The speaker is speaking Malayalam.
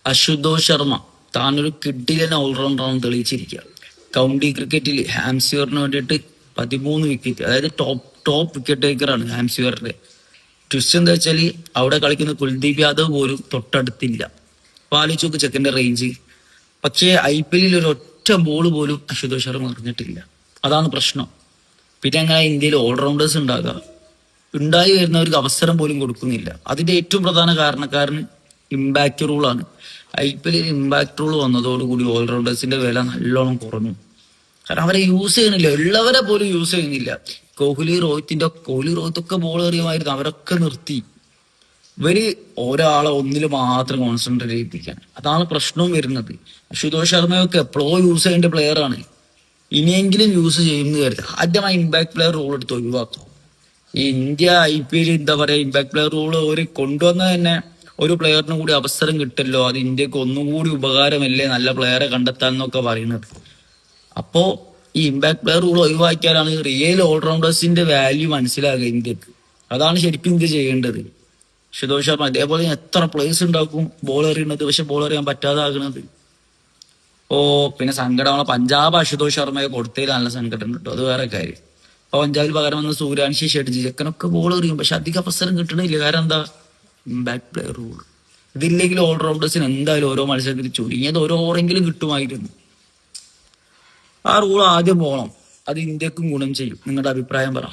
അശുതോഷ് ശർമ്മ താനൊരു കിഡിലൻ ഓൾറൗണ്ടറാണ് തെളിയിച്ചിരിക്കുക. കൗണ്ടി ക്രിക്കറ്റിൽ ഹാംസ്യൂറിന് വേണ്ടിയിട്ട് 13 വിക്കറ്റ്, അതായത് ടോപ്പ് വിക്കറ്റ് ടേക്കറാണ് ഹാംസ്യൂറിന്റെ. ട്വിസ്റ്റ് എന്താ വെച്ചാൽ അവിടെ കളിക്കുന്ന കുൽദീപ് യാദവ് പോലും തൊട്ടടുത്തില്ല. അപ്പൊ ആലോചിച്ച് ചെക്കന്റെ റേഞ്ച്. പക്ഷേ IPL ഒരു ഒറ്റ ബോൾ പോലും അശുതോഷ് ശർമ്മ എറിഞ്ഞിട്ടില്ല. അതാണ് പ്രശ്നം. പിന്നെ അങ്ങനെ ഇന്ത്യയിൽ ഓൾറൗണ്ടേഴ്സ് ഉണ്ടാകുക, ഉണ്ടായി വരുന്നവർക്ക് അവസരം പോലും കൊടുക്കുന്നില്ല. അതിന്റെ ഏറ്റവും പ്രധാന കാരണക്കാരൻ ഇമ്പാക്ട് റൂളാണ്. IPL ഇമ്പാക്ട് റൂൾ വന്നതോടുകൂടി ഓൾറൗണ്ടേഴ്സിന്റെ വില നല്ലോണം കുറഞ്ഞു. കാരണം അവരെ യൂസ് ചെയ്യുന്നില്ല, ഉള്ളവരെ പോലും യൂസ് ചെയ്യുന്നില്ല. കോഹ്ലി റോഹിത്തൊക്കെ ബോൾ എറിയുമായിരുന്നു, അവരൊക്കെ നിർത്തി. ഇവര് ഒരാളെ ഒന്നിൽ മാത്രം കോൺസെൻട്രേറ്റ് ചെയ്യിപ്പിക്കാൻ. അതാണ് പ്രശ്നവും വരുന്നത്. അശുതോഷ് ശർമ്മയൊക്കെ എപ്പോഴോ യൂസ് ചെയ്യേണ്ട പ്ലെയർ ആണ്, ഇനിയെങ്കിലും യൂസ് ചെയ്യുമെന്ന് കരുതി ആദ്യമായി ഇമ്പാക്ട് പ്ലെയർ റൂൾ എടുത്ത് ഒഴിവാക്കും. ഈ ഇന്ത്യ IPL എന്താ പറയാ, ഇമ്പാക്ട് പ്ലെയർ റൂൾ ഒരു കൊണ്ടുവന്ന തന്നെ ഒരു പ്ലെയറിനും കൂടി അവസരം കിട്ടല്ലോ, അത് ഇന്ത്യക്ക് ഒന്നും കൂടി ഉപകാരമല്ലേ നല്ല പ്ലെയറെ കണ്ടെത്താൻ എന്നൊക്കെ പറയുന്നത്. അപ്പോ ഈ ഇമ്പാക്ട് പ്ലെയർ റൂൾ ഒഴിവാക്കിയാലാണ് റിയൽ ഓൾറൗണ്ടേഴ്സിന്റെ വാല്യൂ മനസ്സിലാകുക ഇന്ത്യക്ക്. അതാണ് ശരിക്കും ഇന്ത്യ ചെയ്യേണ്ടത്. അശുതോഷ് ശർമ്മ അതേപോലെ എത്ര പ്ലേയേഴ്സ് ഉണ്ടാക്കും ബോൾ എറിയുന്നത്, പക്ഷെ ബോൾ എറിയാൻ പറ്റാതാകുന്നത്. പിന്നെ സങ്കടമാണ് പഞ്ചാബ് അശുതോഷ് ശർമ്മയെ കൊടുത്തതിൽ നല്ല സങ്കടം കിട്ടും, അത് വേറെ കാര്യം. അപ്പൊ പഞ്ചാബിൽ പകരം വന്ന സൂര്യാൻഷി ഷെഡ്ജി ചെക്കനൊക്കെ ബോൾ എറിയും, പക്ഷെ അധികം അവസരം കിട്ടണില്ല. കാരണം എന്താ, ഇമ്പാക്ട് പ്ലെയർ റൂൾ. ഇതില്ലെങ്കിൽ ഓൾറൗണ്ടേഴ്സിന് എന്തായാലും ഓരോ മത്സരത്തിൽ ചുരുങ്ങിയത് ഓരോ ഓവറെങ്കിലും കിട്ടുമായിരുന്നു. ആ റൂൾ ആദ്യം പോകണം, അത് ഇന്ത്യക്കും ഗുണം ചെയ്യും. നിങ്ങളുടെ അഭിപ്രായം പറ.